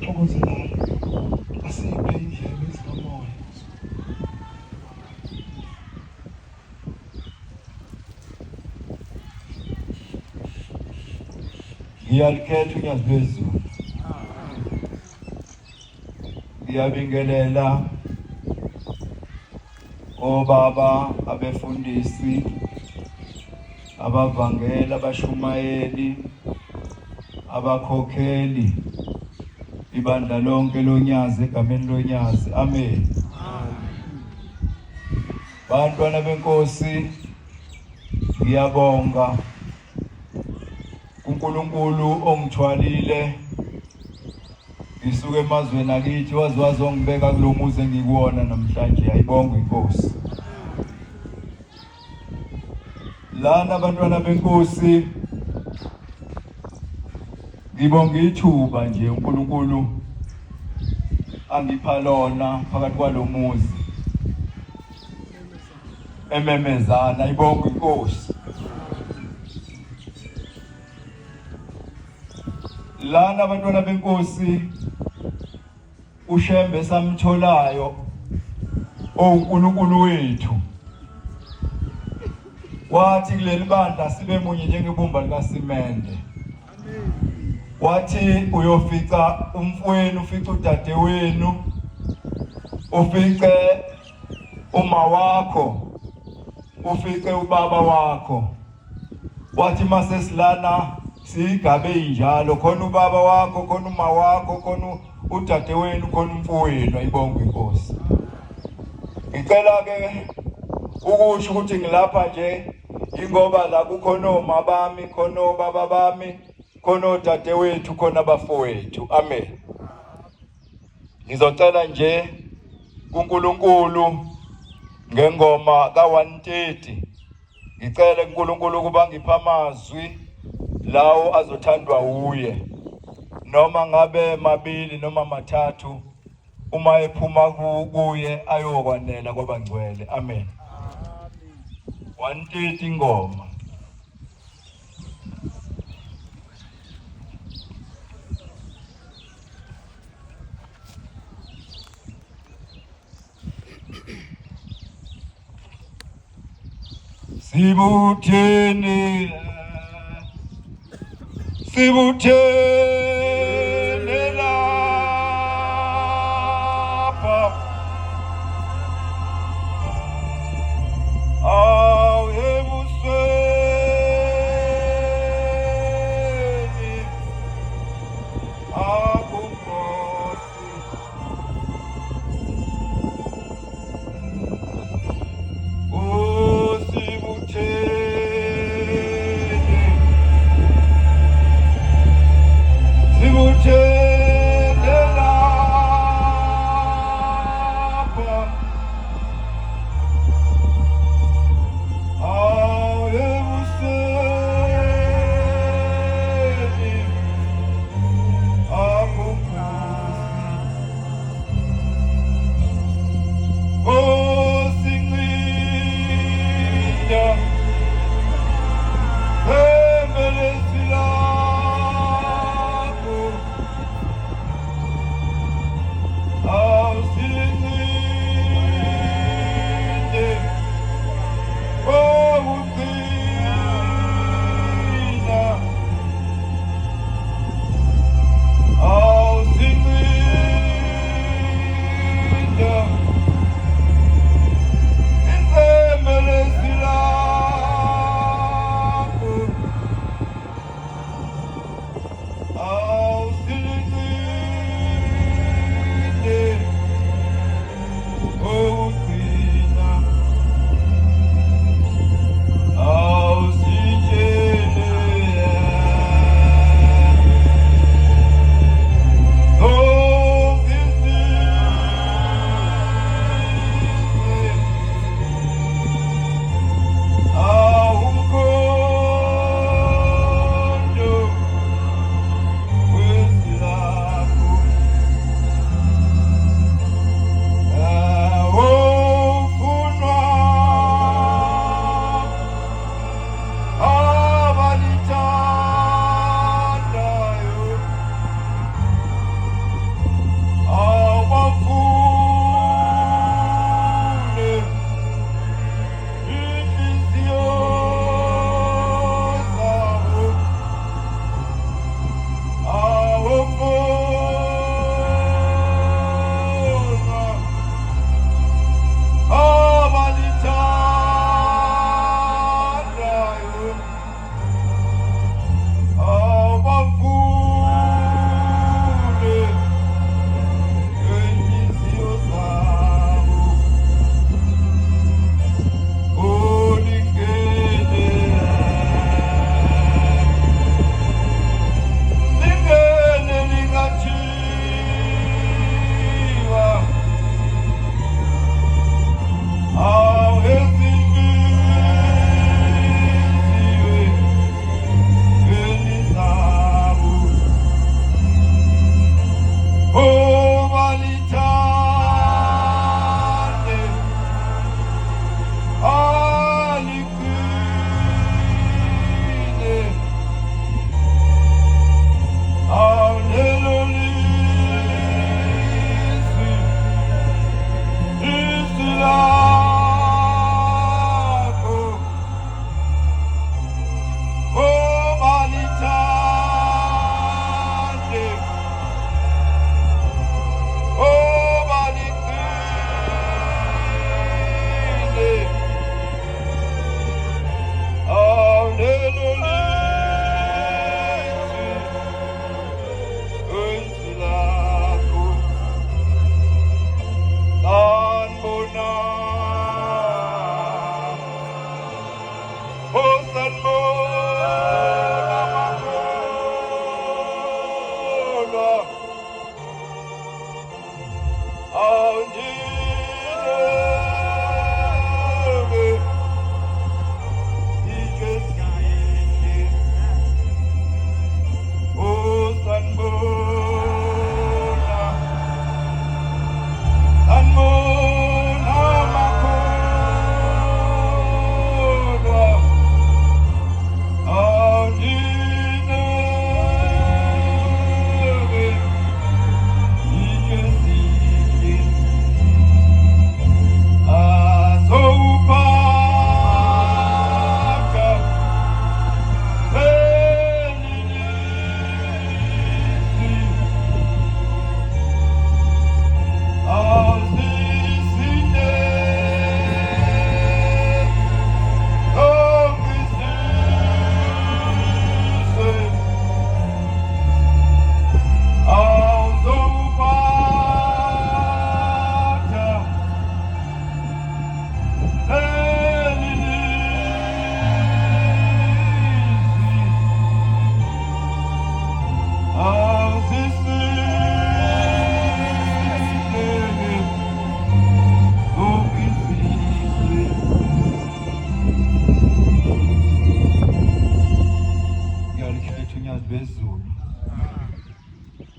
sithokozelayo asiphe indlebe ezikamoya. Ngiyalikhetha unyazi lwezulu. Ngiyabingelela obaba abefundisi, abavangeli, abashumayeli, abakhokheli, ibandla lonke lonyazi egameni lonyazi. Amen. Bantwana benkosi, ngiyabonga uNkulunkulu ongithwalile ngisuke emazweni akithi wazi ongibeka kulomuzi engikuwona namhlanje. Ayibonge inkosi. Lana bantwana benkosi, ngibonga ithuba nje uNkulunkulu angipha lona phakathi kwalomuzi ememezana. Ayibonge inkosi. Lana abantwana benkosi, ushembe samtholayo oNkulunkulu wethu wathi kuleli bandla sibe munye njengebumba likasimende. Wathi uyofica umfowenu, ufice udadewenu, ufice uma wakho, ufice ubaba wakho. Wathi mase silana sigabe injalo, khona ubaba wakho, khona uma wakho, khona udadewenu, khona umfowenu. Ayibonge inkosi. Ngicela ke ukusho ukuthi ngilapha nje ingoba la kukhona oma bami, khona obaba bami, khona odadewethu, khona abafowethu. Amen. Ngizocela nje kuNkulunkulu ngengoma ka130, ngicela kuNkulunkulu ukuba ngipha amazwi lawo azothandwa uye, noma ngabe mabili noma mathathu, uma ephuma kuye ayokwanela kwabangcwele. Amen. 130 ingoma. Sibutheni lapha ebusweni akunkosi. Sibutheni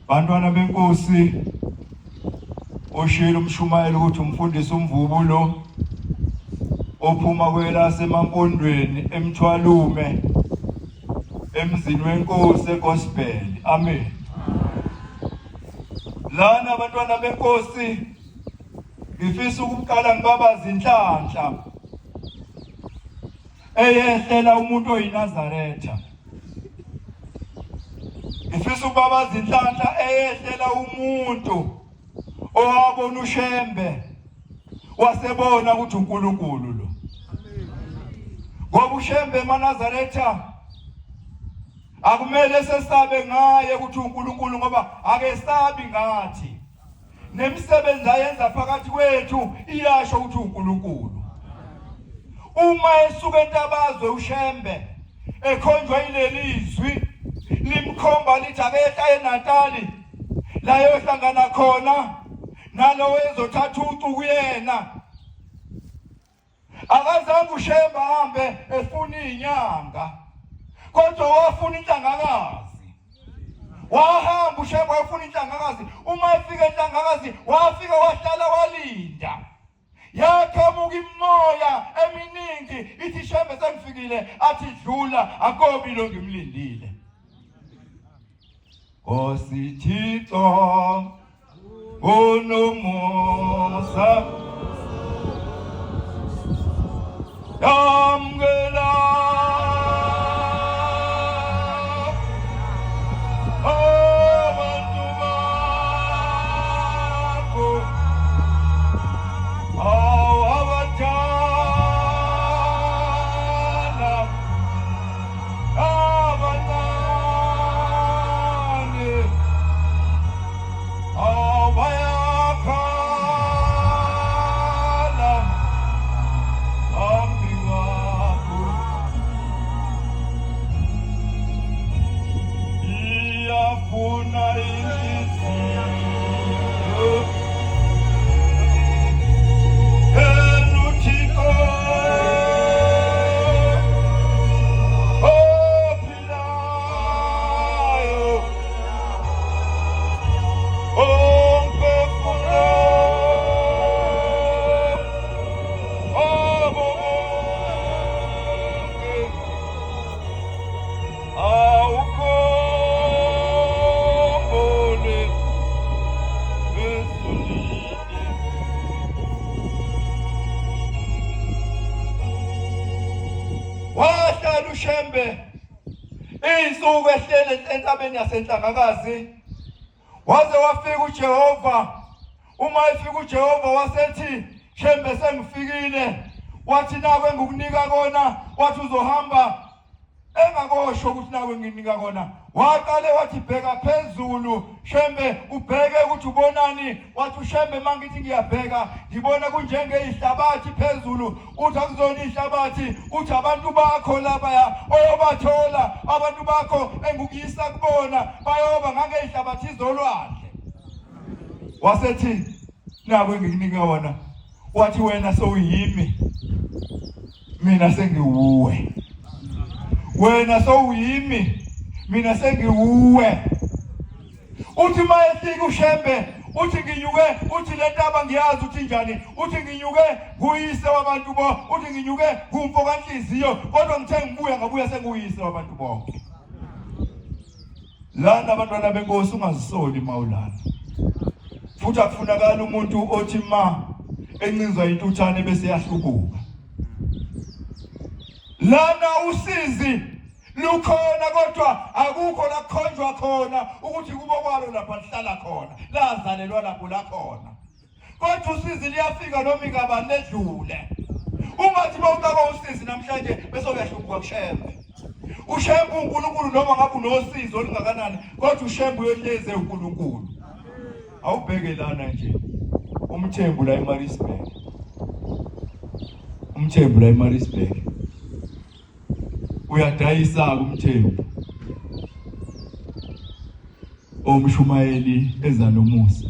Bantwana benkosi, oshilo umshumayeli ukuthi umfundisi umvubulo ophuma kwela semampondweni emthwalume emzini wenkosi egospel. Amen. Lana bantwana benkosi ngifisa ukuqala ngibabaza inhlanhla eyehlela umuntu oyinazaretha. Ngifisa ukubabaza inhlanhla eyehlela umuntu owabona uShembe wasebona ukuthi uNkulunkulu lo. Ngoba uShembe eNazaretha akumele sesabe ngaye ukuthi uNkulunkulu, ngoba akesabi ngathi. Nemisebenzi ayenza phakathi kwethu iyasho ukuthi uNkulunkulu. Uma esuka entabazwe uShembe ekhonjwa ilelizwi limkhomba lithi akehla eNatali la yohlangana khona nalowo ezothatha ucu kuyena. Akazange uShembe ahambe efuna inyanga, kodwa wafuna inhlangakazi. Wahamba uShembe wafuna inhlangakazi. Uma efika inhlangakazi wafika wahlala walinda. Yaqhamuka imimoya eminingi ithi Shembe sengifikile, athi dlula akobi lo ngimlindile. Osithixo unomusa yamgela abantu bakho awathanda abancane abayakhala phambi kwakho. Iyafuna inhliziyo enuthixo ophilayo, omphefumulo abo bonke awukhombole ezulwini. Wahlala uShembe iy'nsuku ehlele entabeni yasenhlangakazi waze wafika uJehova. Uma efika uJehova wasethi, Shembe sengifikile. Wathi naku engikunika kona, wathi uzohamba engakosho ukuthi naku enginika kona. Waqale wathi bheka phezulu, Shembe ubheke ukuthi ubonani. Wathi uShembe mangithi ngiyabheka ngibona kunjengeyihlabathi phezulu. Uthi akuzona ihlabathi, uthi abantu bakho lapha oyobathola, abantu bakho engukuyisa kubona bayoba ngangeyihlabathi izolwandle. Wasethi nako engikunika wona wathi wena sowuyimi mina sengiwuwe wena sowuyimi mina sengiwuwe uthi mayefika ushembe uthi nginyuke uthi lentaba ngiyazi uthi njani uthi nginyuke kuyise wabantu bonke uthi nginyuke kumfo kanhliziyo kodwa ngithe ngibuya ngabuya senguyise wabantu bonke lana abantwana benkosi ungazisoli mawulana futhi akufunakala umuntu othi ma encinzwa intuthane bese yahlubuka lana usizi lukhona kodwa akukho la kukhonjwa khona ukuthi kubo kwalo lapha lihlala khona lazalelwa lapho la khona kodwa usizi liyafika noma ingaba ledlule ungathi bawutaka usizi namhlanje bese uyahlubuka kushembe ushembe uNkulunkulu noma ngabe unosizo lingakanani kodwa ushembe uyohleze uNkulunkulu awubheke lana nje umthembu la eMaritzburg umthembu la eMaritzburg uyadayisa umthembu omshumayeli ezanomusa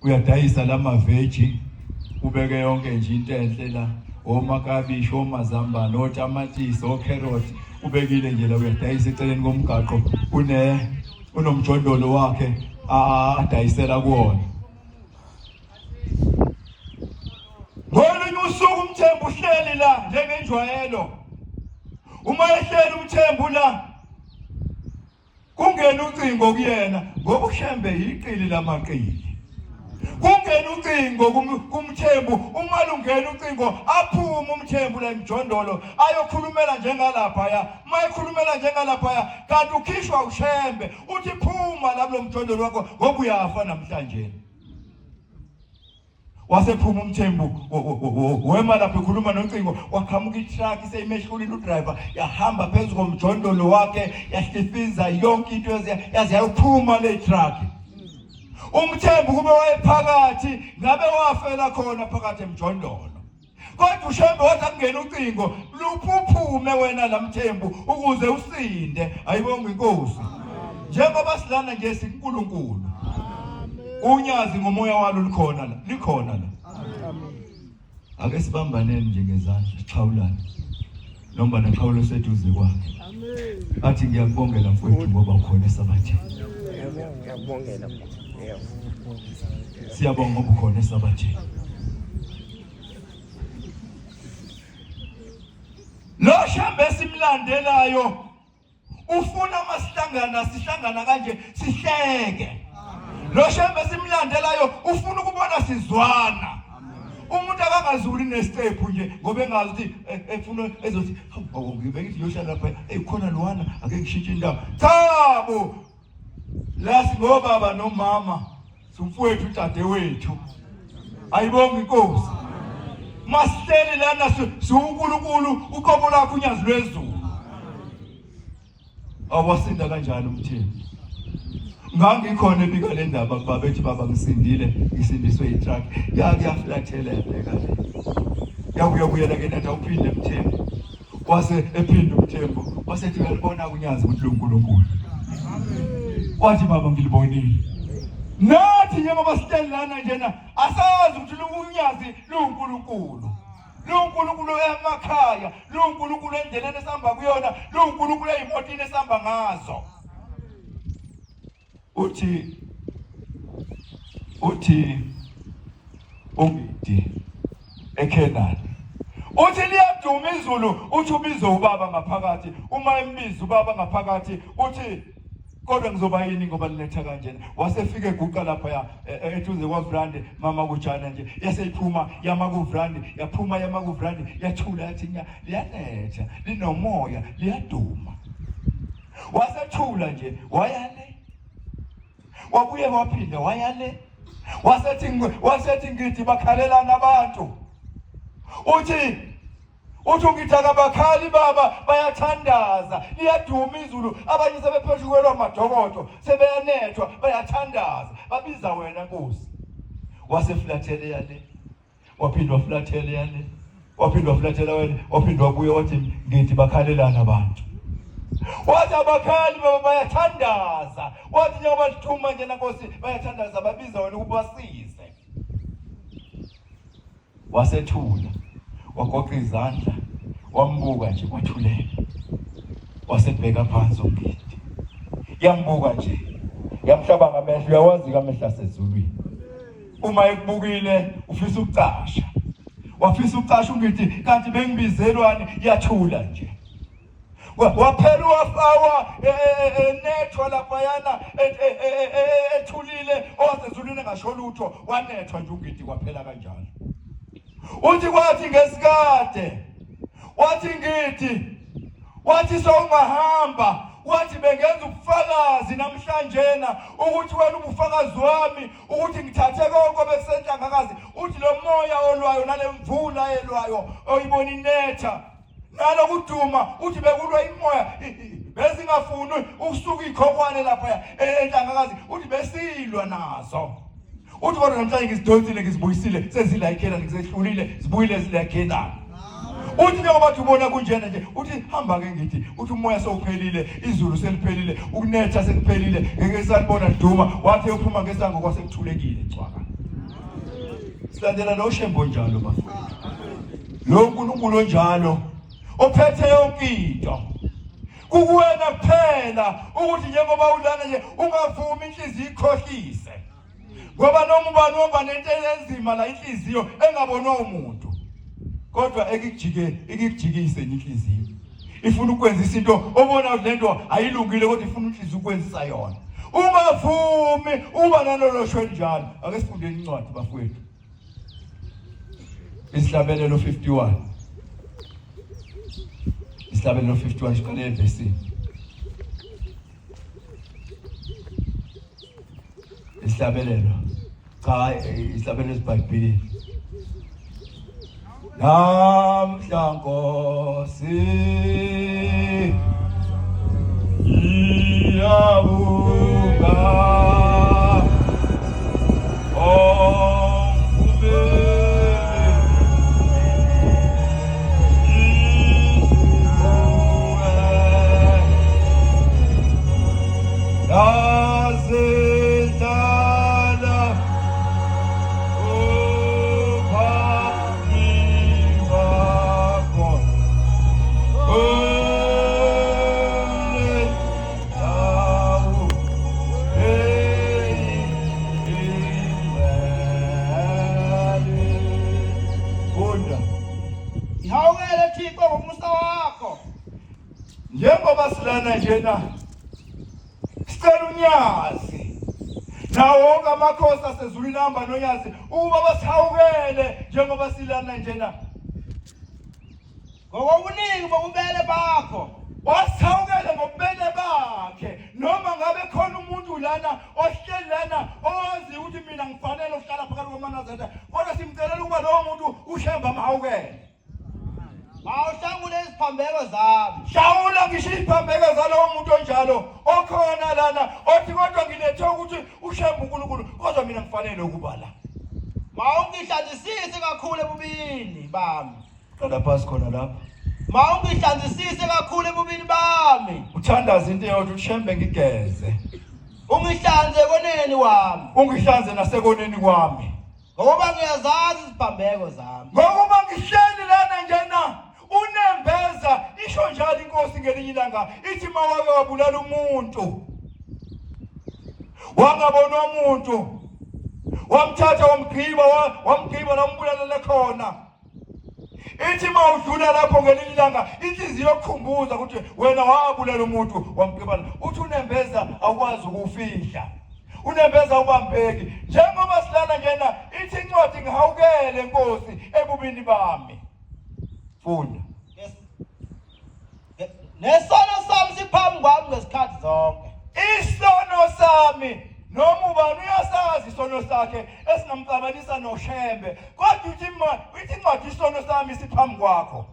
uyadayisa lamaveji ubeke yonke nje into enhle la omakabishi omazambane otamatisi okheroti ubekile nje la uyadayisa eceleni komgaqo unomjondolo wakhe adayisela kuona ngolunye usuku umthembu uhleli la njengenjwayelo uma ehleli umthembu la kungena ucingo kuyena ngoba ushembe iqili lamaqili kungena ucingo kumthembu uma lungena ucingo aphuma umthembu la emjondolo ayokhulumela njengalapha mayekhulumela njengalapha kanti ukhishwa ushembe uthi phuma lapho mjondolo wakho ngoba uyafa namhlanje wasephuma umthembu wema lapho ekhuluma nocingo wakhamuka itruck iseyimeshulile udriver yahamba phezulu komjondolo wakhe yahlifiza yonke into yazi yayophuma le truck umthembu kube wayephakathi ngabe wafela khona phakathi emjondolo kodwa ushembe wathi akungena ucingo luphuphume wena lamthembu ukuze usinde ayibonga inkosi njengoba silana nje siNkulunkulu unyazi ngomoya walo likhona la ake sibambaneni njengezandla sixhawulane noma nexhawulo seduze kwakhe athi ngiyakubongela mfowethu ngoba ukhona esabathini ngiyabongela siyabonga ngoba ukhona esabathini lo shambe simlandelayo ufuna sihlangana kanje sihleke lo shambe simlandelayo ufuna ukubona sizwana umuntu akangazuli nestep nje ngoba engazi ukuthi efuna ezothi ngibeke ithi yoshana lapha ekhona lwana ake ngishintshe indaba thabo lasi ngobaba nomama simfowethu udadewethu ayibonga inkosi masihleli lana siuNkulunkulu uqobo lakho unyazi lwezulu awasinda kanjani umthembu ngangikhona ebika le ndaba baba bethi baba ngisindile ngisindiswe itruck yaflathela yabheka yakuyela ke ndatha uphinde umthembu wase ephinde umthembu wasethi uyalibona kunyazi ukuthi uNkulunkulu wathi baba ngilibonile nathi njengoba sihleli lana njena asazi ukuthi unyazi uNkulunkulu uNkulunkulu emakhaya uNkulunkulu endleleni esihamba kuyona uNkulunkulu ezimotini esihamba ngazo uthi umidi eKenani uthi liyaduma izulu uthi ubizo ubaba ngaphakathi uma embiza ubaba ngaphakathi uthi kodwa ngizoba yini ngoba liletha kanjena wasefika eguqa lapha ethuze kwaVrandi mama kujana nje yaseyiphuma yama kuVrandi yaphuma yama kuVrandi yathula yathi liyanetha linomoya liyaduma wasethula nje wayale wabuye waphinda wayale wasethi ngithi bakhalelana abantu uthi ngithaka bakhali baba bayathandaza liyaduma izulu abanye sebephezukelwa amadokodo sebeyanethwa bayathandaza babiza wena Nkosi waseflathele yale waphinda waflathele yale waphinda waflathela wena waphinda wabuye wathi ngithi bakhalelana abantu wathi abakhali baba bayathandaza wathi njengoba lithuma nje Nkosi bayathandaza babiza wena ukubasize wasethula, wagoqa izandla, wambuka nje kwathulela. Wasebheka phansi uMgidi. Yambuka nje, yamhlaba ngamehlo, uyawazi kamehlo asezulwini. Uma ekubukile ufisa ukucasha. Wafisa ukucasha uMgidi, kanti bengibizelwani, yathula nje. Waphela wafawa nethwa laphayana ethulile owasezulwini engasho lutho, wanethwa nje uMgidi kwaphela kanjalo. Uthi kwathi ngesikade, wathi Ngidi, wathi sowungahamba, wathi bengenza ubufakazi namhlanjena ukuthi wena ubufakazi wami ukuthi ngithathe konke besenhlangakazi, uthi lo moya olwayo nalemvula elwayo oyibona inetha nalokuduma, uthi bekulwa imoya bezingafuni ukusuka ikhokwane lapha enhlangakazi, uthi besilwa nazo. Uthi kodwa namhlanje ngizidonsile ngizibuyisile sezilayikhela ngisehlulile zibuyile zilayikhela. Uthi njengoba ubona kunjena nje, uthi hamba ke Ngidi, uthi umoya sewuphelile, izulu seliphelile, ukunetha sekuphelile, ngeke salibona liduma, wathi uphuma ngesango kwasekuthulekile cwaka. Silandela lo shembo njalo bafowethu. Lo uNkulunkulu onjalo ophethe yonke into. Kukuwena kuphela ukuthi njengoba ulana nje ungavumi inhliziyo ikhohlise. Ngoba noma ubani oba nento enzima la inhliziyo engabonwa umuntu. Kodwa ikujikise inhliziyo. Ifuna ukwenza izinto obona lento ayilungile kodwa ifuna inhliziyo ukwenzisa yona. Ungavumi uba nalolo shweni njalo. Ake sifundeni incwadi bafowethu. Isihlabelelo 51. Isihlabelelo 51 siqale evesini. Isihlabelelo. Cha, isihlabelelo esiBhayibhelini. Namhla Nkosi iyabunga njengoba silana njena sicela unyazi nawo wonke amakhosi asezulwini ahamba nonyazi ukuba basihawukele njengoba silana njena ngokuningi bokubele bakho, wasihawukele ngobubele bakhe. Noma ngabe khona umuntu lana ohleli lana owazi ukuthi mina ngifanele ukuhlala phakathi kwamanazareta, kodwa simcelela ukuba lowo muntu ushemba amhawukele. Awuhlangule iziphambeko zami. Shawula ngisho iziphambeko zalowo muntu onjalo okhona lana othi kodwa ngilethe ukuthi ushembe uNkulunkulu kodwa mina ngifanele ukuba la. Mawungihlanzisise kakhulu ebubini bami. Qala phasi khona lapha. Mawungihlanzisise kakhulu ebubini bami. Uthandaza into yokuthi ushembe ngigeze. Ungihlanze koneni wami. Ungihlanze nasekoneni kwami. Ngoba ngiyazazi iziphambeko zami. Ngoba ngihleli lana njena unembeza isho njalo inkosi ngelinye ilanga ithi mawake wabulala umuntu wangabonwa umuntu wamthatha wamgqiba lombulala khona ithi mawudlula lapho ngelinye ilanga inhliziyo yokukhumbuza ukuthi wena wabulala umuntu wamgqiba. Uthi unembeza awukwazi ukufihla, unembeza ubambeki. Njengoba silala njena ithi incwadi ngihawukele Nkosi ebubini bami. Funda. Nesono sami siphambi kwami ngesikhathi zonke. Isono sami noma ubani uyasazi isono sakhe esingamcabanisa noshembe. Kodwa uthi incwadi isono sami siphambi kwakho.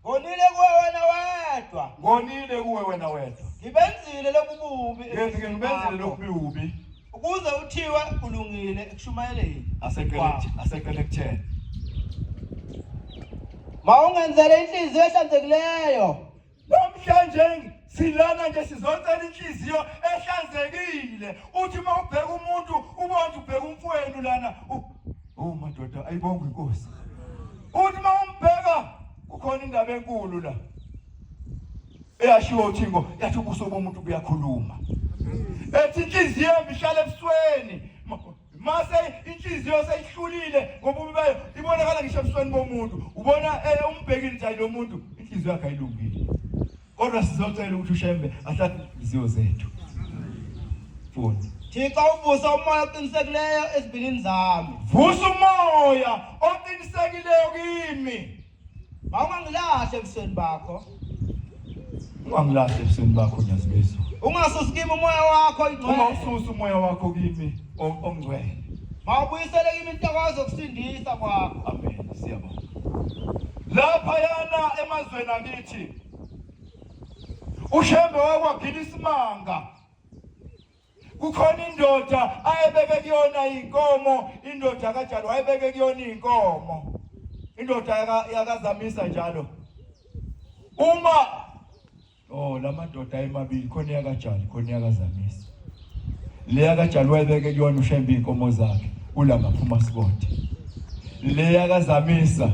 Ngonile kuwe wena wedwa. Ngonile kuwe wena wedwa. Ngibenzile lokububi. Ngibenzile lokububi. Ukuze uthiwe kulungile ekushumayeleni. Asekelektheni. Mawungenzele inhliziyo ehlanzekileyo. Namhlanje silana nje sizoncela inhliziyo ehlanzekile. Uthi mawubheka umuntu ubone ubheka umfowenu lana madoda ayibonga inkosi. Uthi mawumbheka kukhona indaba enkulu la. Eyashiwo uThixo yathi ubuso bomuntu buyakhuluma. Ethi inhliziyo ihlala ebusweni. Mase inhliziyo seyihlulile ngobubi bayo ibonakala ngisho ebusweni bomuntu. Ubona umbhekile nje lo muntu inhliziyo yakhe ayilungile. Kodwa sizocela ukuthi ushembe ahlathi inhliziyo zethu. Futhi Thixo uvusa umoya oqinisekileyo ezibilini zami. vusa umoya oqinisekileyo kimi. Mawungilahle ebusweni bakho. Ungangilahle ebusweni bakho Nyazibeso. Ungasusi kimi umoya wakho oyingcwele. Ungawususa umoya wakho kimi ongcwele. Mawubuyisele kimi intokozo yokusindisa kwakho. Amen. Siyabonga. Lapha yana emazweni akithi ushembe wakwagila isimanga. Kukhona indoda ayebeke kuyona inkomo, indoda kaJalo ayebeke kuyona inkomo. Indoda yakazamisa njalo. Uma lamadoda ayemabili khona yakaJalo khona yakazamisa. Le yakaJalo wayebeke kuyona ushembe inkomo zakhe ulama phuma sibode. Le yakazamisa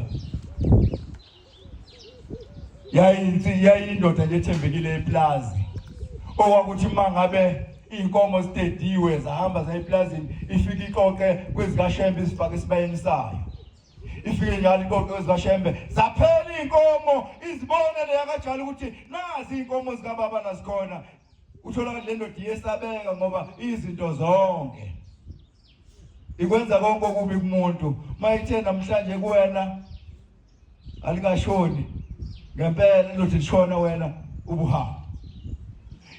yayindoda nje ethembekile eplazi. Okwakuthi mangabe inkomo zitediwe zahamba zayiplazini ifika ikonke kwezikashembe isifaka esibayeni sayo. Ifike njalo ikonke kwezikashembe zaphela inkomo izibone le yakaJalo ukuthi nazi inkomo zikababa nazikhona. Uthola le ndoda yesabeka ngoba izinto zonke ikwenza konke okubi kumuntu. Mayithe namhlanje kuwena alikashoni ngempela indoda ishona wena ubuhamba.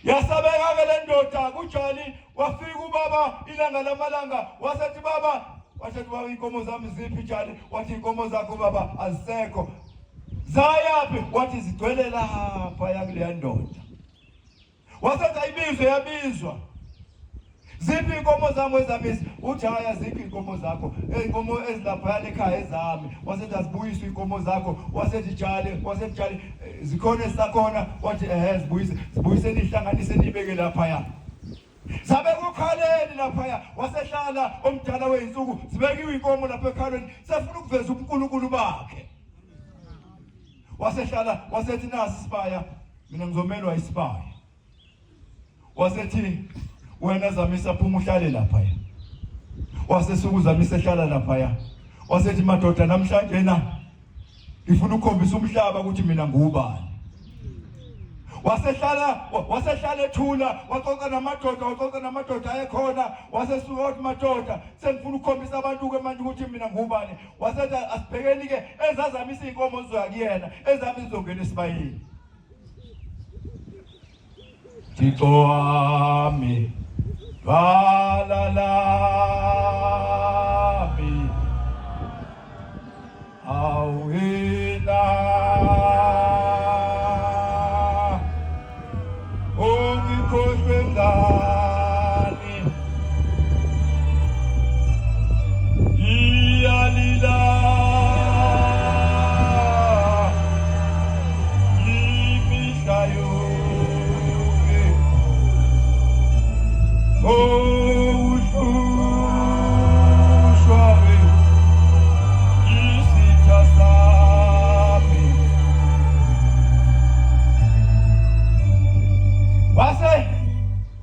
Yasabeka ke le ndoda kuJali wafika ubaba ilanga lamalanga wasethi baba inkomo zami ziphi Jali? Wathi inkomo zakho baba azisekho. Zayaphi? Wathi zigcwele lapha yakule ndoda. Wasethi ayibizwe yabizwa. Ziphi inkomo zami ezamisa? Uthi haya ziphi inkomo zakho? Inkomo ezilapha ekhaya ezami. Wasethi azibuyiswe inkomo zakho. Wasethi Jali zikhona esakhona. Wathi zibuyiseni ihlanganise nibeke lapha ya. Sabe kukhaleni lapha wasehlala omdala weinsuku zibekiwe inkomo lapha ekhaleni sefuna ukuveza uNkulunkulu bakhe. Wasehlala wasethi nasi isibaya mina ngizomelwa isibaya. Wasethi wena zamisa phuma uhlale lapha ya. Wasesuku zamisa ehlala lapha ya. Wasethi madoda namhlanje ngifuna ukukhombisa umhlaba ukuthi mina ngubani. Wasehlala ethula waxoxa namadoda ayekhona. Wasesuka wathi madoda sengifuna ukukhombisa abantu ke manje ukuthi mina ngubani. Wasethi asibhekeni ke ezazamisa inkomo zokuyena ezami zizongena esibayeni. Thixo wami walalami awina ongikhohlwezani iyalila imihla yonke uhlushwa isitha sami.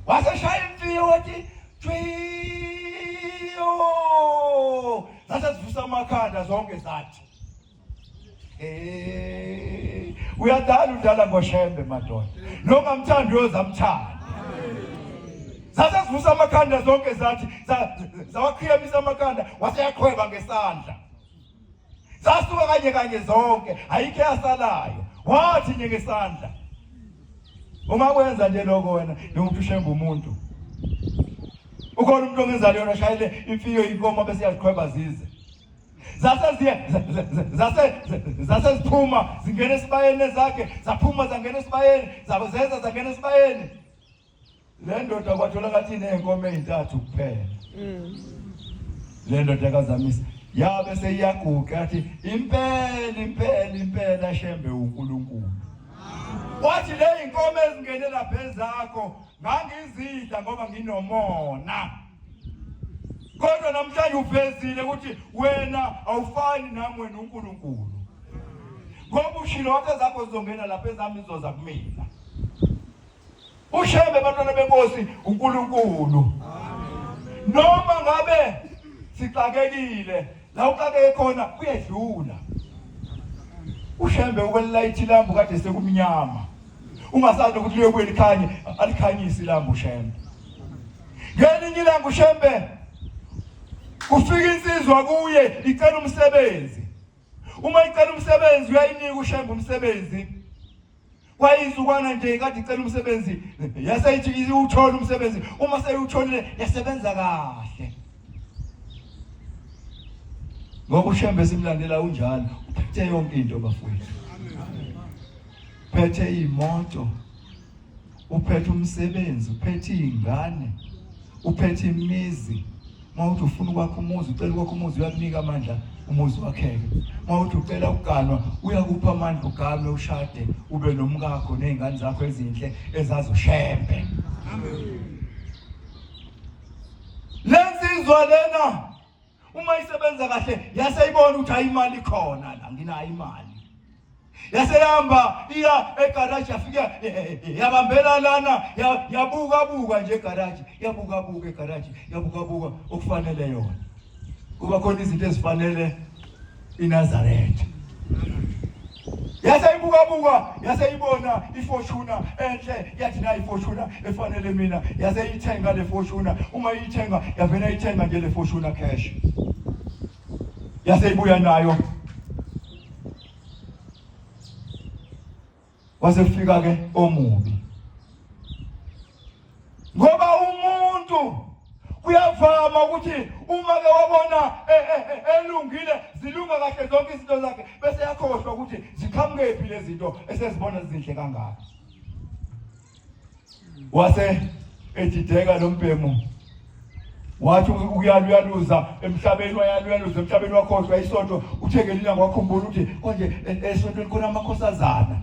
Waseshaya imfiyo wathi twiyo zathi zivusa amakhanda zonke zathi uyadala udala ngoshembe madoda longamthandi uyozamthanda. Zathi zivusa amakhanda zonke zathi zawakhiyamisa amakhanda waseyaqhweba ngesandla. Zasuka kanye zonke ayikho yasalayo wathi nje ngesandla. Uma wenza nje lokho wena njengoba ushemba umuntu. Ukhona umuntu ongenza leyo shayile imfiyo inkomo bese yaziqhweba zize. Zase ziphuma zingena esibayeni zakhe zaphuma zangena esibayeni zabozeza zangena esibayeni. Le ndoda kwathola kathi inenkomo ezintathu kuphela. Le ndoda kazamisa yabe seyiyaguqa yathi impela shembe uNkulunkulu. Wathi le inkomo ezingene lapha ezakho ngangizidla ngoba nginomona. Kodwa namhlanje uvezile ukuthi wena awufani nami wena uNkulunkulu. Ngoba ushilo wathi zakho zizongena lapha ezami izoza kumina. Ushembe bantwana benkosi uNkulunkulu. Amen. Noma ngabe sixakekile, la uxakeke khona kuyedlula. Ushembe ukwelilayithi lambu kade sekumnyama. Ungasazi ukuthi liyobuye likhanye, alikhanyisi lambu ushembe. Ngelinye ilanga ushembe kufika insizwa kuye icela umsebenzi. Uma icela umsebenzi uyayinika ushembe umsebenzi. Kwayizukwana nje kade icela umsebenzi yaseyithi uthola umsebenzi. Uma seyutholile yasebenza kahle. Ngoba ushembe simlandela unjalo uphethe yonke into bafowethu. Uphethe imoto, uphethe umsebenzi, uphethe izingane, uphethe imizi. Mawuthi ufuna ukwakha umuzi, ucela ukwakha umuzi uyakunika amandla umuzi wakheke. Mawuthi ucela ukuganwa uyakupha amandla uganwe ushade ube nomkakho nezingane zakho ezinhle ezazushembe. Amen. Lensizwa lena uma isebenza kahle yaseyibona ukuthi ayimali khona la nginayo imali. Yasehamba iya egarage yafika yabambela lana yabuka nje egarage yabuka egarage yabuka okufanele yona. Kuba khona izinto ezifanele iNazaretha. Yaseyibuka yaseyibona ifortuna enhle yathi na ifortuna efanele mina yaseyithenga le fortuna. Uma iyithenga yavena ithenga nje le fortuna cash. Yaseyibuya nayo. Wasefika ke omubi. Ngoba umuntu kuyavama ukuthi uma ke wabona elungile zilunga kahle zonke izinto zakhe bese yakhohlwa ukuthi ziqhamuke phi lezi zinto esezibona zinhle kangaka. Wase edideka lombhemu. Wathi uyaluza emhlabeni wayaluza emhlabeni wakhohlwa isonto uthekelina ngakhumbula ukuthi konje esontweni khona amakhosazana.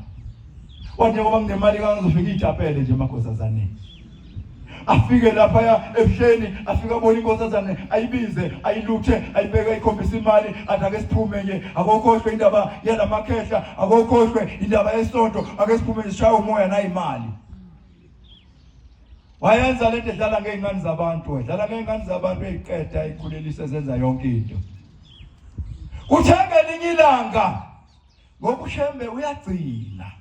Wathi ngoba nginemali kangizofika ijapele nje amakhosazane. Afike lapha ya ebuhleni afika abona inkosazane ayibize ayiluthe ayibeka ikhombisa imali athake siphume nje akokhohlwe indaba yalamakhehla akokhohlwe indaba yesonto ake siphume nje shaya umoya na imali. Wayenza lento edlala ngeingane zabantu edlala ngeingane zabantu eyiqeda ikhulelise zenza yonke into. Kuthenge linye ilanga ngoba ushembe uyagcina.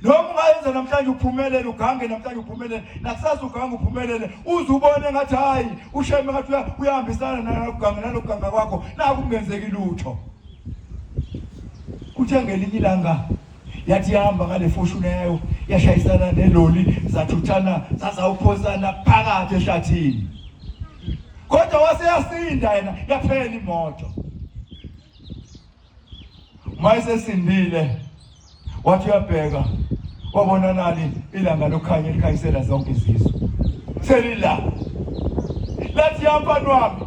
Noma ungayenza namhlanje uphumelele ugange namhlanje uphumelele nakusasa ugange uphumelele uzubone ngathi hayi ushembe ngathi uyahambisana nalokuganga kwakho naku kungenzeki lutho. Kuthenge linye ilanga yathi yahamba ngale fortune yayo yashayisana neloli zathuthana zazawuphosana phakathi ehlathini. Kodwa waseyasinda yena yaphela imoto. Mayisesindile wathi uyabheka wabona nali ilanga lokhanya likhanyisela zonke izizwe. Selila lathi yampa nwami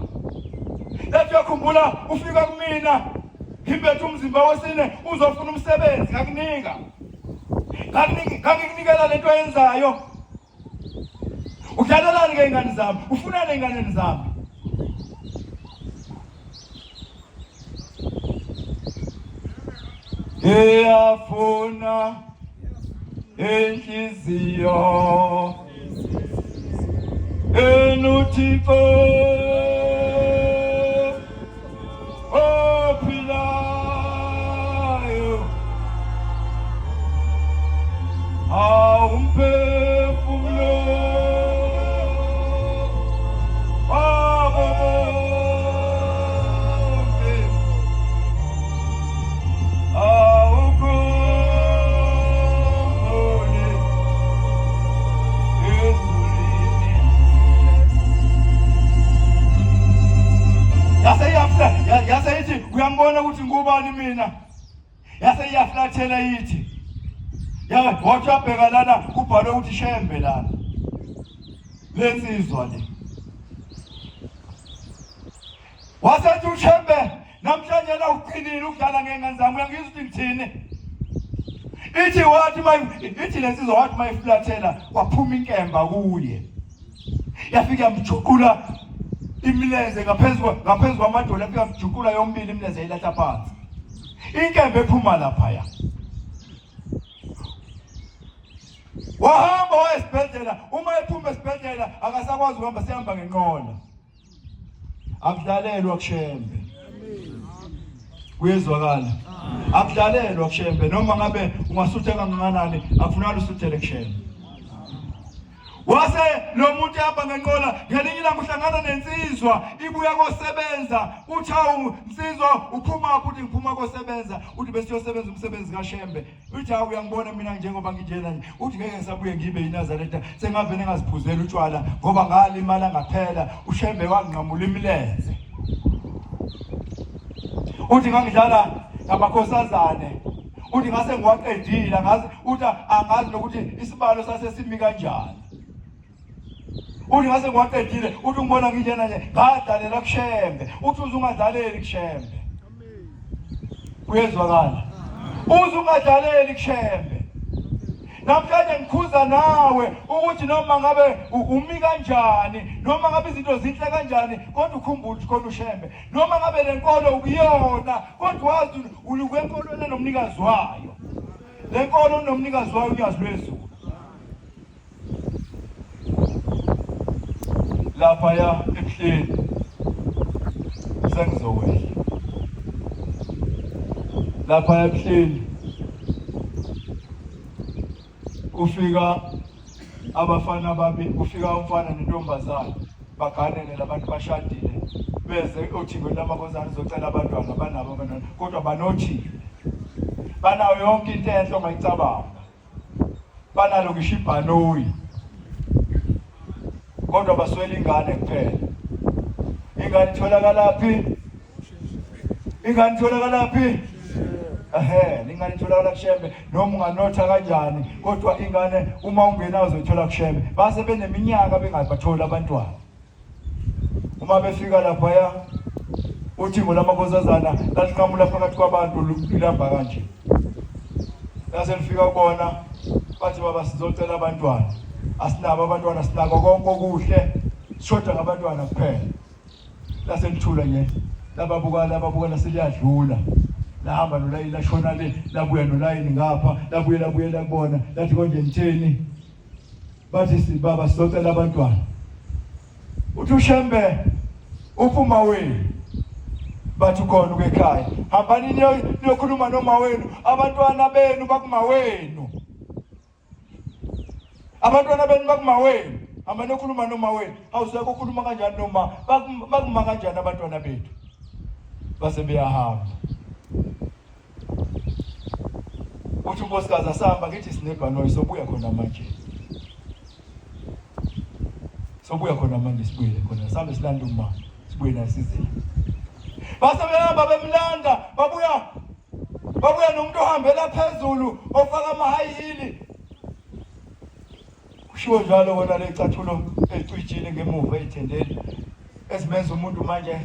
lathi yakhumbula ufika kumina ngibethe umzimba wesine uzofuna umsebenzi ngakunika ngikunikela lento oyenzayo. Udlalelani ngeingane zami ufuna nengane zami. Eyafuna enhliziyo enuthixo ophilayo awumphefumulo yaseyithi uyambona ukuthi ngubani mina. Yaseyaflathela yithi wathi wabheka lana kubhalwe ukuthi shembe lana lensizwa le. Wasethi ushembe namhlanje la uqinile ukudlala ngengane zami uyangizwa ukuthi ngithini. Ithi lensizwa wathi mayiflathela waphuma inkemba kuye. Yafika yamjugula imilenze ngaphezu kwamadolo afika kujukula yombili imilenze ilatha phansi. Inkembe ephuma lapha ya. Wahamba wayesibhedlela, uma ephuma esibhedlela akasakwazi ukuhamba sihamba ngenqola. Akudlalelwa kushembe. Kuyezwakala. Akudlalelwa kushembe noma ngabe ungasuthe kangakanani akufunakala usuthele kushembe. Wase lo muntu ehamba ngenqola ngelinye ilanga uhlangana nensizwa ibuya kosebenza uthi hawu insizwa uphuma ukuthi ngiphuma kosebenza uthi besiyosebenza umsebenzi kaShembe uthi hawu uyangibona mina njengoba ngijela nje uthi ngeke ngisabuye ngibe yiNazaretha sengavele ngaziphuzela utshwala ngoba ngalimala ngaphela uShembe wanginqamula imilenze uthi ngangidlala ngamakhosazane uthi ngase ngiwaqedile ngazi uthi angazi nokuthi isibalo sase simi kanjani uthi ngase ngiwaqedile uthi ngibona ngijena nje ngadlalela kuShembe uthi uzungadlaleli kuShembe kuyezwakala uzungadlaleli kuShembe namhlanje ngikhuza nawe ukuthi noma ngabe umi kanjani noma ngabe izinto zinhle kanjani kodwa ukhumbule ukuthi khona uShembe noma ngabe lenkolo ukuyona kodwa wazi ulukwenkolweni nomnikazi wayo lenkolo nomnikazi wayo unyazi lwezulu lapha ya ebuhleni sengizowela lapha ebuhleni kufika abafana ababili kufika umfana nentombazana baganene labantu bashadile beze othingweni lamakhosana uzocela abantwana banabo abantwana kodwa banothile banayo yonke into enhle ongayicabanga banalo ngisho ibhanoyi kodwa baswele ingane kuphela ingane itholakala laphi ingane itholakala kuShembe noma unganotha kanjani kodwa ingane uma ungenazo ithola kuShembe base beneminyaka bengabathola abantwana uma befika lapha ya uthingo lamakhosazana lalinqamula phakathi kwabantu lilamba kanje base lifika kubona bathi baba sizocela abantwana asinabo abantwana sinako konke okuhle sishoda ngabantwana kuphela lase lithula nje lababuka seliyadlula lahamba nolayini lashona le labuya nolayini ngapha labuye labona lathi konje ngitheni bathi sibaba sizocela abantwana uthi uShembe uphuma wenu bathi khona ukekhaya hambani niyokhuluma noma wenu abantwana benu bakuma wenu abantwana benu bakuma wenu hamba nokhuluma noma wenu awuseke ukukhuluma kanjani noma bakuma kanjani abantwana bethu base beyahamba uthi unkosikazi asihamba ngithi sinebhanoyi sobuya khona manje sibuye khona sambe silanda uma sibuye nasizini base behamba bemlanda babuya nomuntu ohambela phezulu ofaka amahayili kushiwo njalo wona le icathulo ecijile ngemuva ethendele esimenza umuntu manje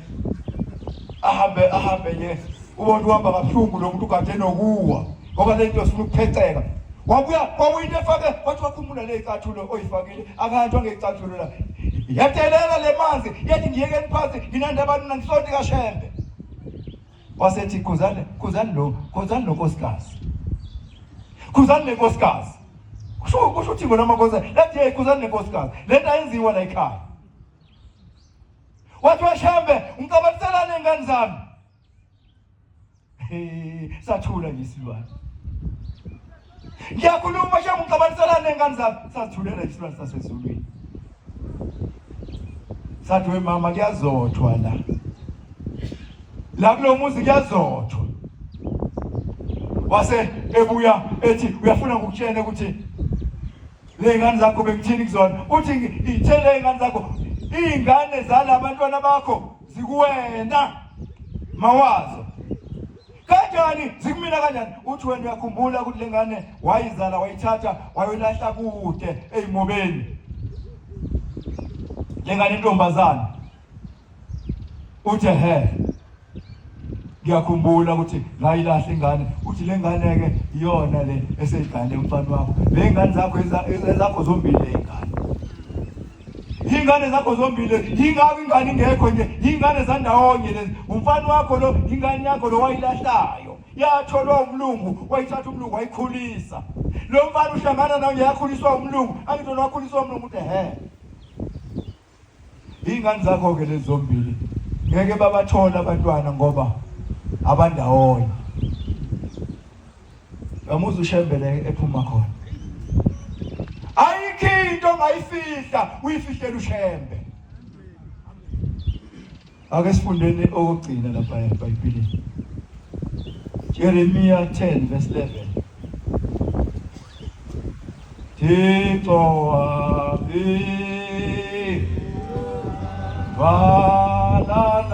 ahambe nje ubona uhamba kabuhlungu lo muntu kade nokuwa ngoba lento sifuna ukupheceka wabuya kwawinto efake wathi wakhumula le icathulo oyifakile akanjwa ngecathulo la yathelela le manzi yathi ngiyekeni phansi nginanda abantu nangisonti kaShembe wasethi khuzani nenkosikazi kusho uthingo lamakhosana lathi hey khuzani nenkosikazi lento ayenziwa la ekhaya wathi waShembe ngicabaniselane ngani zami sathula nje isilwane ngiyakhuluma Shembe ngicabaniselane ngani zami sathulela isilwane sasezulwini sathi we mama kuyazothwa la kulo muzi kuyazothwa wase ebuya ethi uyafuna ngukutshene ukuthi le ngane zakho bengithini kuzona uthi ithele ingane zakho ingane zalabantwana bakho zikuwena mawazo kanjani zikumina kanjani uthi wena uyakhumbula ukuthi lengane wayizala wayithatha wayolahla kude ezimobeni lengane intombazana uthi ngiyakhumbula ukuthi ngayilahla ingane uthi lengane ke iyona le eseyigane umfana wakho lengane zakho ezakho zombili ingane ingane zakho zombili ingakho ingane ingekho nje ingane zandawonye lezi umfana wakho lo ingane yakho lo wayilahlayo yatholwa umlungu wayithatha umlungu wayikhulisa lo mfana uhlangana nawe yakhuliswa umlungu angitona wakhuliswa umlungu uthi ingane zakho ke lezi zombili ngeke babathola abantwana ngoba abandawonye amuzu ushembele ephuma khona ayikho ngayifihla uyifihlela ushembe ake sifundeni okugcina lapha eBhayibhelini Jeremiah 10 verse 11 Thixo wami walalani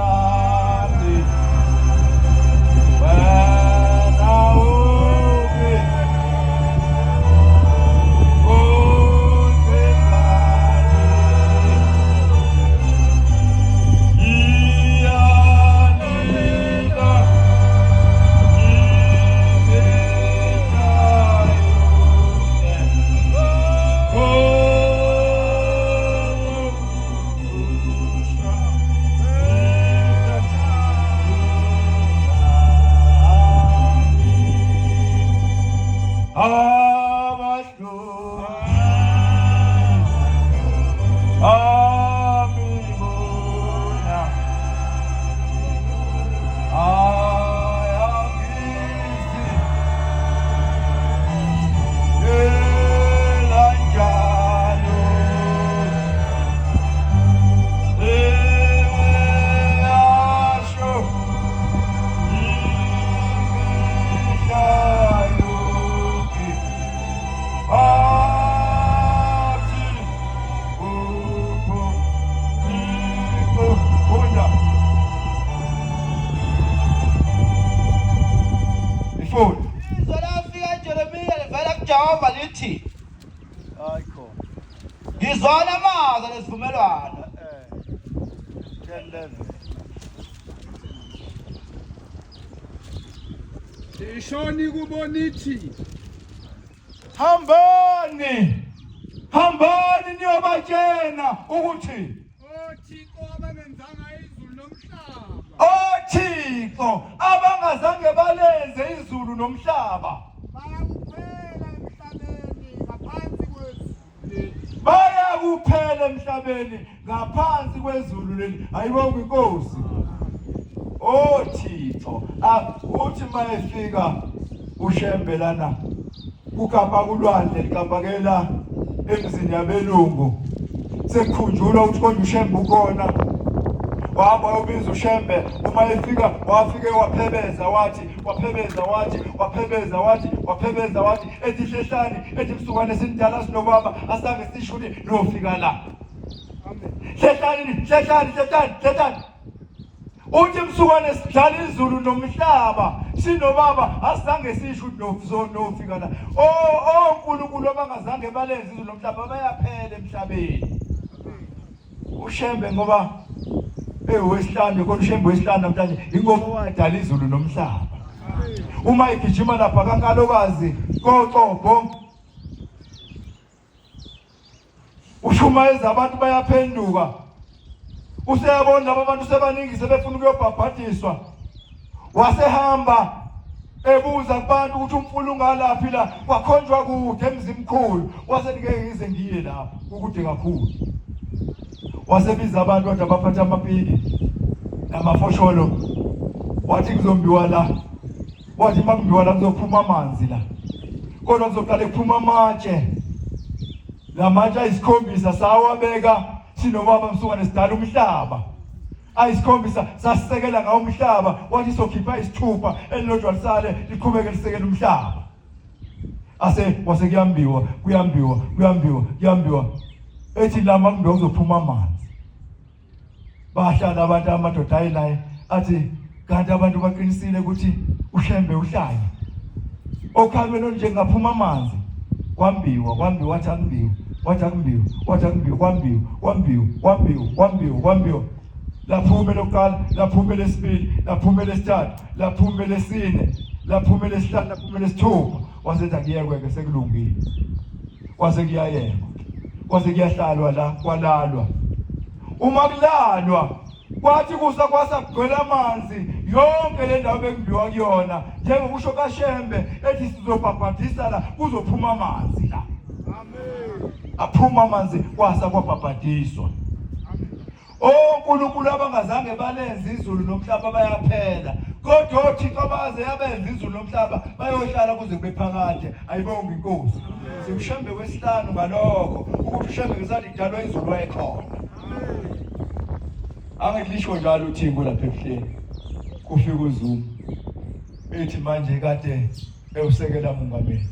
Jehova lithi ayikho ngizwana amazwi nesivumelwano 10:11 ishoni kubonithi hambani niyobatshena ukuthi oThixo abangenzanga izulu nomhlaba oThixo abangazange balenze izulu nomhlaba bayakuphela emhlabeni ngaphansi kwezulu leli ayibonge inkosi oThixo uthi mayefika ushembelana ukapa kulwandle likapakela emzini yabelungu sekukhunjulwa ukuthi konje ushembe ukona wahamba ubiza ushembe uma efika wafike waphebeza wathi ethi hlehlani ethi msukwane sindala sinobaba asange sisho ukuthi nofika la hlehlani uthi msukwane sidlala izulu nomhlaba sinobaba asange sisho ukuthi nofika la oNkulunkulu abangazange balenze izulu nomhlaba bayaphela emhlabeni ushembe ngoba wesihlanu kodwa ushembe wesihlanu namhlanje ingoba wadala izulu nomhlaba uma igijima lapha kankalokazi koCobho ushumayeza abantu bayaphenduka useyabona labo bantu sebaningi sebefuna ukuyobhabhadiswa wasehamba ebuza kubantu ukuthi umfula ungalaphi la kwakhonjwa kude emzimkhulu wasenikeke ngize ngiye lapha ukude kakhulu wasebiza abantu wathi abaphatha amapiki namafosholo wathi kuzombiwa la wathi makumbiwa la kuzophuma amanzi la kodwa kuzoqala kuphuma amatshe la matshe ayisikhombisa sawabeka sinobaba msukwane sidala umhlaba ayisikhombisa sasisekela ngawo umhlaba wathi sokhipha isithupha elilodwa lisale liqhubeke lisekela umhlaba wasekuyambiwa ethi lama kumbe kuzophuma amanzi bahlala abantu amadoda ayilaye athi kanti abantu baqinisile ukuthi ushembe uhlanye okhalweni nje ngaphuma amanzi kwambiwa wathi kwambiwa laphume lokuqala laphume lesibili laphume lesithathu laphume lesine laphume lesihlanu laphume lesithupha wasethi akuyeke sekulungile kwase kuyayekwa kwase kuyahlalwa la kwalalwa uma kulalwa kwathi kusakwasa kugcwele amanzi yonke le ndawo bekumbiwa kuyona njengokusho kaShembe ethi sizobhabhadisa la kuzophuma amanzi la. Amen. Aphuma amanzi kwasa kwabhabhadiswa. oNkulunkulu abangazange balenza izulu nomhlaba bayaphela kodwa oThixo baze yabenza izulu nomhlaba bayohlala kuze kube phakade. Ayibonge inkosi. SiuShembe wesihlanu ngalokho ukuthi uShembe ngesathi kudalwa izulu wayekhona. Angidlisho njalo uThixo lapha ebuhleni kufika uZuma ethi manje kade ewusekela umongameli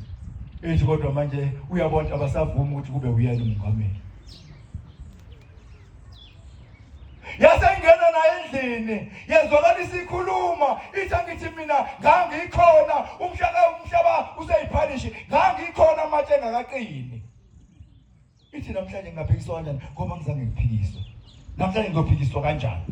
ethi kodwa manje uyabona abasavuma ukuthi kube uyena umongameli. Yasengena naye endlini yezwakala isikhuluma ithi angithi mina ngangikhona umhlaba useyiphalishi ngangikhona amatshe engakaqini. Ithi namhlanje ngaphikiswa kanjani ngoba ngizange ngiphikiswe. Namhlanje ngizophikiswa kanjani?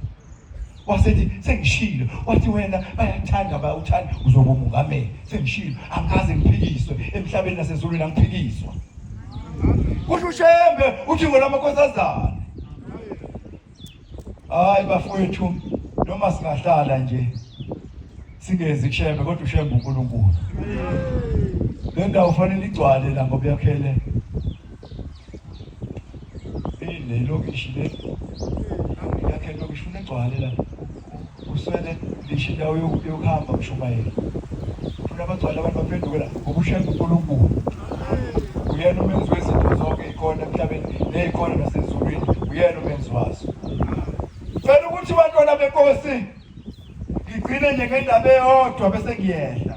Wasethi sengishilo wathi wena bayathanda bayawuthanda uzoba umongameli. Sengishilo angikaze ngiphikiswe emhlabeni nasezulwini angiphikiswa. Kusho uShembe uthi ngona amakhosazana. Hayi bafowethu noma singahlala nje singezi kuShembe kodwa uShembe uNkulunkulu. Le ndawo ufanele igcwale la ngoba yakhele ile lokishi le yakhele lokishi ufuna igcwale la uswele lishi ndawo yokuhamba kushumayela. Ufuna abagcwala abantu baphendukela ngoba uShembe uNkulunkulu. Uyena umenzi wezinto zonke ikhona emhlabeni nezikhona nasezulwini uyena umenzi wazo. Fela ukuthi bantwana benkosi ngigcine nje ngendaba eyodwa bese ngiyehla.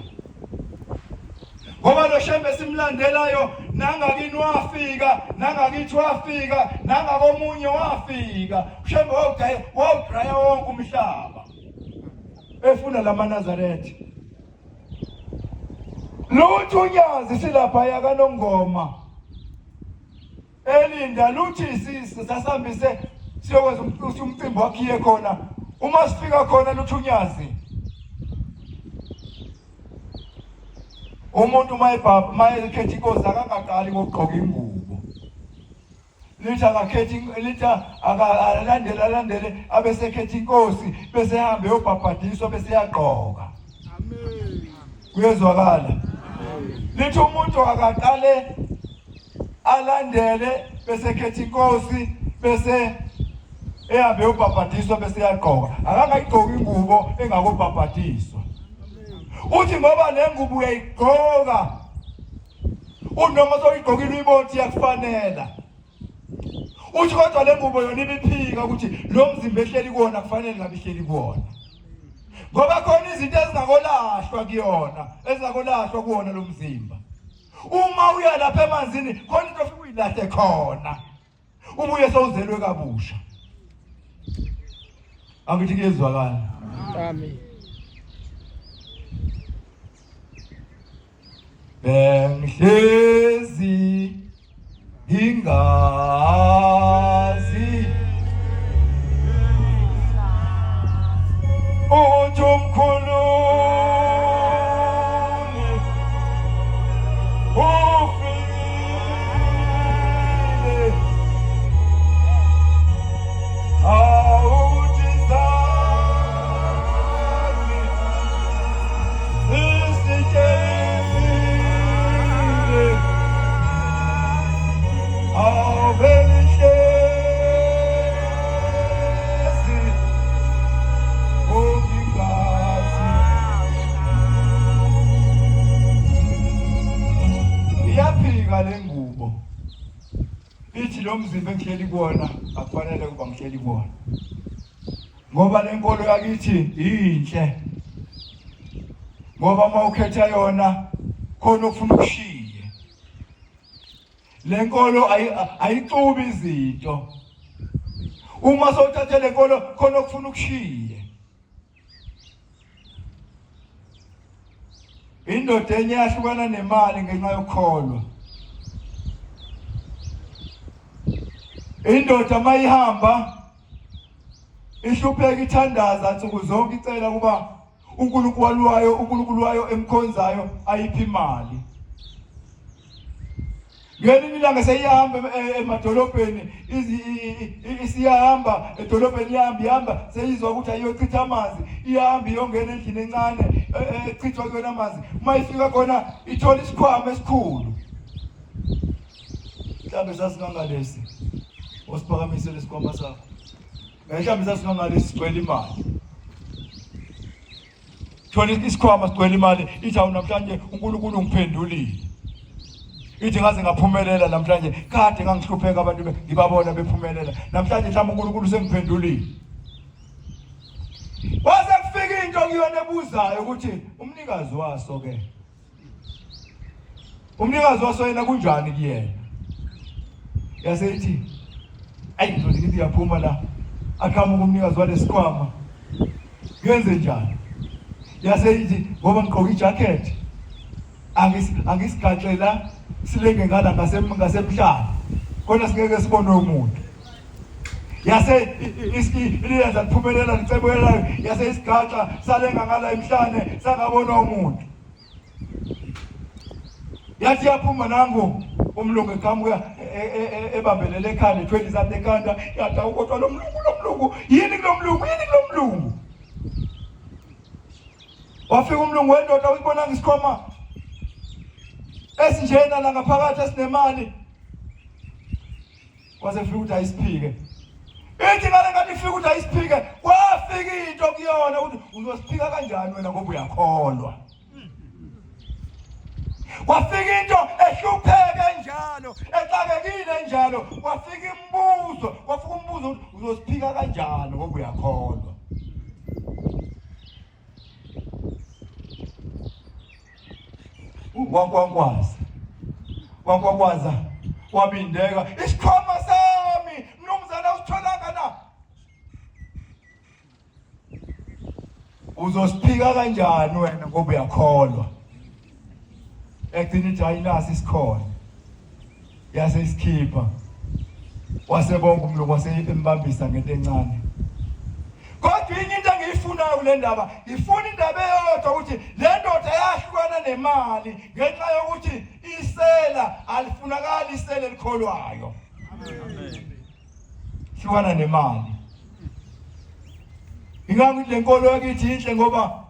Ngoba lo Shembe simlandelayo nangakini wafika, nangakithi wafika, nangakomunye wafika. uShembe wawudraya wonke umhlaba. Efuna lamaNazaretha. Luthi unyazi silapha yakaNongoma. Elinda luthi sasambise siyokwenza umcimbi wakhiye khona. Uma sifika khona luthi unyazi. Umuntu mayekhetha inkosi akangaqali ngokugqoka ingubo. Lithi akalandele abesekhetha inkosi bese ehambe yobhabhadiswa bese yagqoka. Amen. Kuyezwakala. Lithi umuntu akaqale alandele bese ekhetha inkosi bese ehambe yobhabhadiswa bese yagqoka. Akangayigqoka ingubo engakobhabhadiswa. Uthi ngoba lengubo uyayigqoka unoma soyigqokile uyibonthi yakufanela. Uthi kodwa lengubo yona ibiphika ukuthi lo mzimba ehleli kuona kufanele ngabe ihleli kuona. Ngoba khona izinto ezingakolahlwa kuyona, ezingakolahlwa kuona lo mzimba. Uma uya lapha emanzini khona into ofika uyilahle khona. Ubuye sowuzelwe kabusha. Angithi kuyezwakala. Amen. Bengihlezi ingazi uthi umkhulumi ufile awuthi zazi zisitshele abengihlezi ungingazi. Iyaphika le ngubo ithi lo mzimba engihleli kuwona akufanele kuba ngihleli kuwona ngoba lenkolo yakithi inhle. Ngoba mawukhetha yona khona ufuna ukushiya. Lenkolo ayixubi izinto. Uma sowuthathe lenkolo khona ukufuna ukushiya. Indoda enye yahlukana nemali ngenxa yokukholwa. Indoda mayihamba ihlupheka ithandaza nsuku zonke icela kuba uNkulunkulu wayo emkhonzayo ayiphi imali. ngelinye ilanga seyihamba emadolobheni isiyahamba edolobheni ihamba seyizwa ukuthi ayiyochitha amanzi ihamba iyongena endlini encane echithwa kuyona amanzi mayifika khona ithola isikhwama esikhulu mhlambe sasingangalesi osiphakamise lesikhwama sakho mhlambe sasingangalesi sigcwele imali thola isikhwama sigcwele imali ithi awunamhlanje uNkulunkulu ungiphendulile ithi ngaze ngaphumelela namhlanje kade ngangihlupheka abantu ngibabona bephumelela namhlanje mhlawumbe uNkulunkulu sengiphendulile waze kufika into kuyona ebuzayo ukuthi umnikazi waso ke umnikazi waso yena kunjani kuyena yasethi ayi ngizothi yaphuma la aqhamuka umnikazi walesikhwama ngenze njani yasethi ngoba ngigqoka ijacket angisigaxela silenge ngala ngasemhlanje khona singeke sibone umuntu yase iliyenza liphumelela licebela yase isigaxa salenga ngala emhlane sangabona umuntu yathi yaphuma nangu umlungu eqhamuka ebambelele ekhanda 20 zathi ekhanda yathi kodwa lo mlungu yini kulomlungu wafika umlungu wendoda uyibona ngisikhoma esinjena la ngaphakathi esinemali wasefika ukuthi ayisiphike ithi ngale ngathi ifika ukuthi ayisiphike kwafika into kuyona ukuthi uzosiphika kanjani wena ngoba uyakholwa kwafika into ehlupheke njalo exakekile njalo kwafika umbuzo ukuthi uzosiphika kanjani ngoba uyakholwa wankwankwaza wabindeka isikhwama sami mnumzana usitholanga na uzosiphika kanjani wena ngoba uyakholwa ekugcina ithi ayinasi isikhona yase isikhipha wasebonga umlungu wasembambisa ngento encane kodwa inye into engiyifunayo kule ndaba ngifuna indaba eyodwa ukuthi le ndoda yahlukana nemali ngenxa yokuthi isela alifunakali isela elikholwayo amen hlukana nemali ingathi le nkolo yakithi inhle ngoba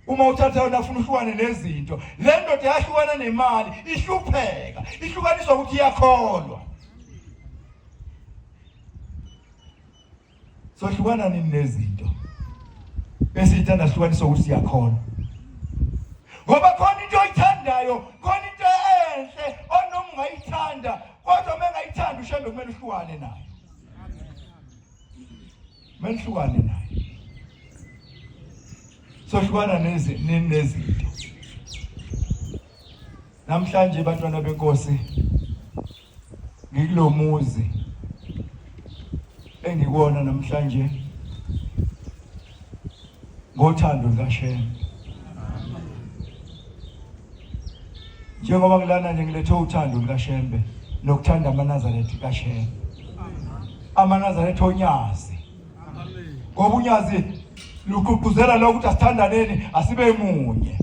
uma uthatha yona ufuna uhlukane nezinto le ndoda yahlukana nemali ihlupheka ihlukaniswa ukuthi iyakholwa sohlukana nini nezinto esithanda hlukaniswa ukuthi siyakholwa ngoba khona into oyithandayo khona into enhle onoma ungayithanda kodwa mengayithanda ushembe kumele uhlukane nayo kumele uhlukane nayo sohlukana nezinto namhlanje bantwana benkosi ngikulomuzi engikona namhlanje ngothando likaShembe njengoba ngilana nje ngilethe uthando likaShembe nokuthanda amaNazaretha kaShembe amaNazaretha onyazi ngoba unyazi lukuqhuzela lokuthi asithandaneni asibe munye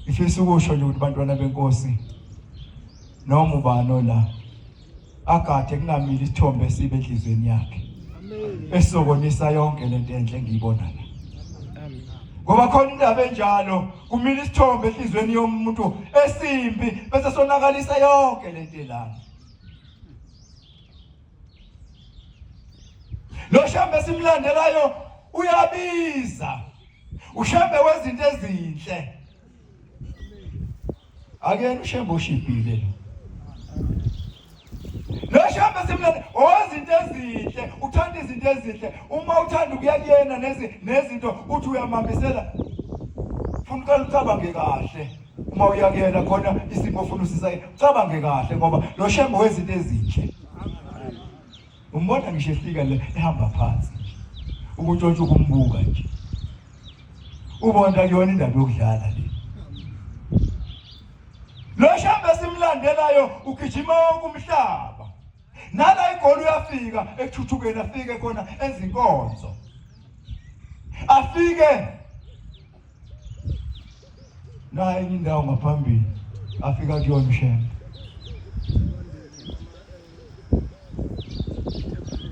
ifisa ukusho nje ukuthi bantwana benkosi noma ubani la akade kungamili isithombe sibe enhlizweni yakhe esizokonisa yonke lento enhle engiyibona la ngoba khona indaba enjalo kumila isithombe enhlizweni yomuntu esimbi bese sonakalisa yonke lento elana lo Shembe simlandelayo uyabiza uShembe wezinto ezinhle akena uShembe oshibhile lo Shembe simlandela ozinto ezinhle uthanda izinto ezinhle uma uthanda ukuyakuyena nezinto uthi uyamambisela funa ucabange kahle uma uyakuyena khona isimo ufuna usisaye cabange kahle ngoba lo Shembe wezinto ezinhle umbona ngisho efika le ehamba phansi ukuntshontsha ukumbuka nje ubona kuyona indaba yokudlala le lo Shembe simlandelayo ugijima kumhlaba nala igoli uyafika ekuthuthukeni afike khona ezinkonzo afike naye enye indawo ngaphambili afika kuyona uShembe.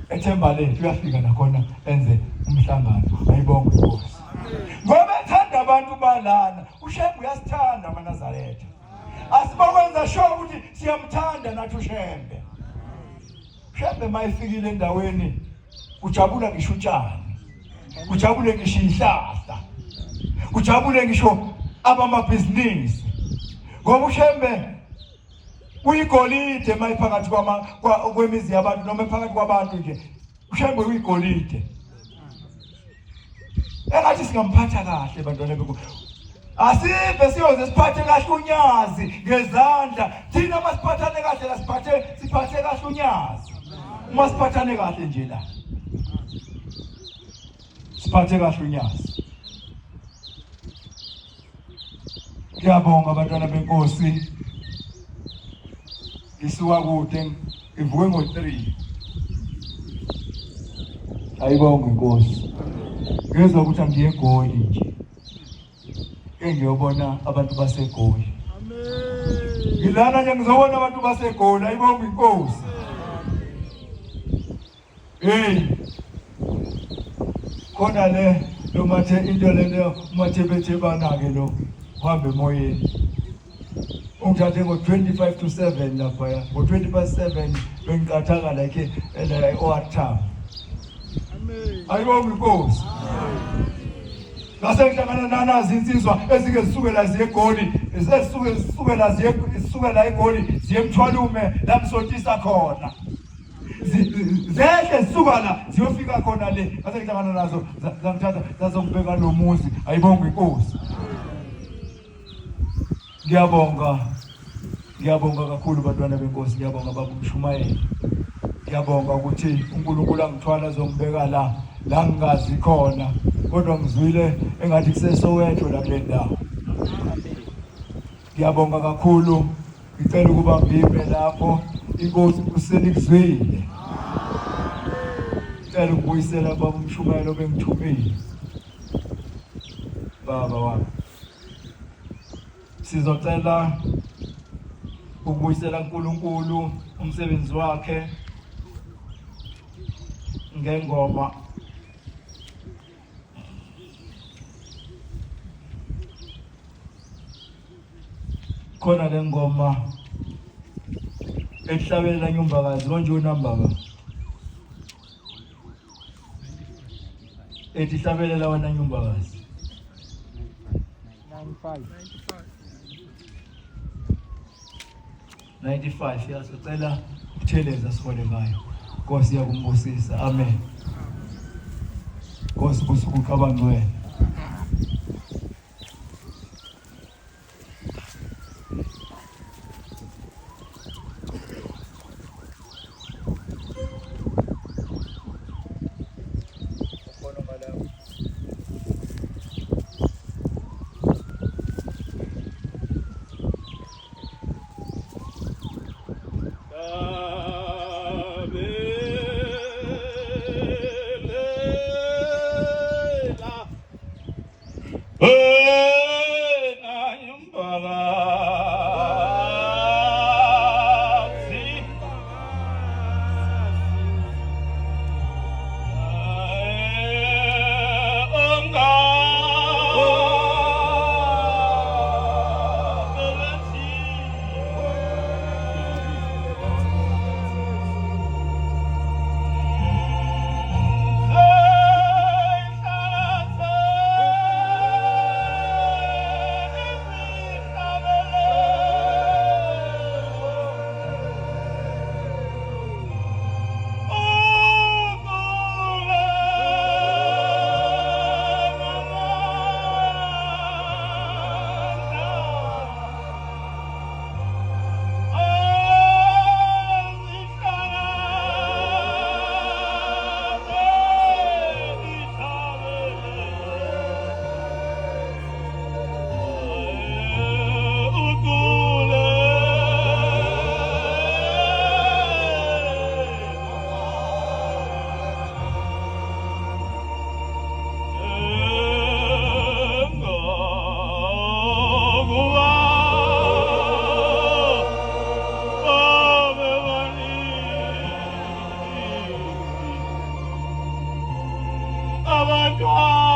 Ethemba lethu uyafika nakhona enze umhlangano. Ayibonge Inkosi. Ngoba ethanda abantu balana, uShembe uyasithanda amaNazaretha. Asibakwenza sure ukuthi siyamthanda nathi uShembe. uShembe mayifikile endaweni kujabula ngisho utshani. Kujabule ngisho inhlahla. Kujabule ngisho abamabhizinisi. Ngoba uShembe uyigolide mayiphakathi kwemizi yabantu noma phakathi kwabantu nje. uShembe uyigolide. Engathi singamphatha kahle bantwana benkosi. Asibe siyoze siphathe kahle unyazi ngezandla. Thina masiphathane kahle la siphathe kahle unyazi. Uma siphathane kahle nje la. Siphathe kahle unyazi. Ngiyabonga abantwana benkosi. Ngisuka kude ngivuke ngo3. Ayibonge Inkosi. Ngezwe ukuthi angiye eGoli nje. Engiyobona abantu baseGoli. Amen. Ngilana nje ngizobona abantu baseGoli. Ayibonge Inkosi. Hey. Khona le lo mathe into leyo mathe bethe banake lo uhambe emoyeni. Ungithathe ngo25 to 7 lapha ya. Ngo20:7 bengiqathaka like la OR Town. Amen. Ayibonge Inkosi. Lase ngihlangana nazi insizwa ezike zisuke la ziye eGoli, zisuke la eGoli ziye eMthwalume la msotisa khona. Zehle zisuka la ziyofika khona le. Lase ngihlangana nazo zangithatha zazongibeka lo muzi. Ayibonge Inkosi. Ngiyabonga kakhulu bantwana benkosi. Ngiyabonga baba uMshumayeli. Ngiyabonga ukuthi uNkulunkulu angithwala azongibeka la ngingazi khona. Kodwa ngizwile engathi kusesowetho la kule ndawo. Ngiyabonga kakhulu. Ngicela ukuba ngime lapho. Inkosi usenikuzwile. Ngicela ukubuyisela baba uMshumayeli obengithumile. Baba wami. Sizocela ukubuyisela uNkulunkulu umsebenzi wakhe ngengoma. Khona le ngoma ehlabelela Nyumbakazi konje unambaka. Ehlabelela wena Nyumbakazi. 95 yasicela ukutheleza sifole ngayo. Nkosi yakumbusisa. Amen. Nkosi kusuku qabangcwele. abantwana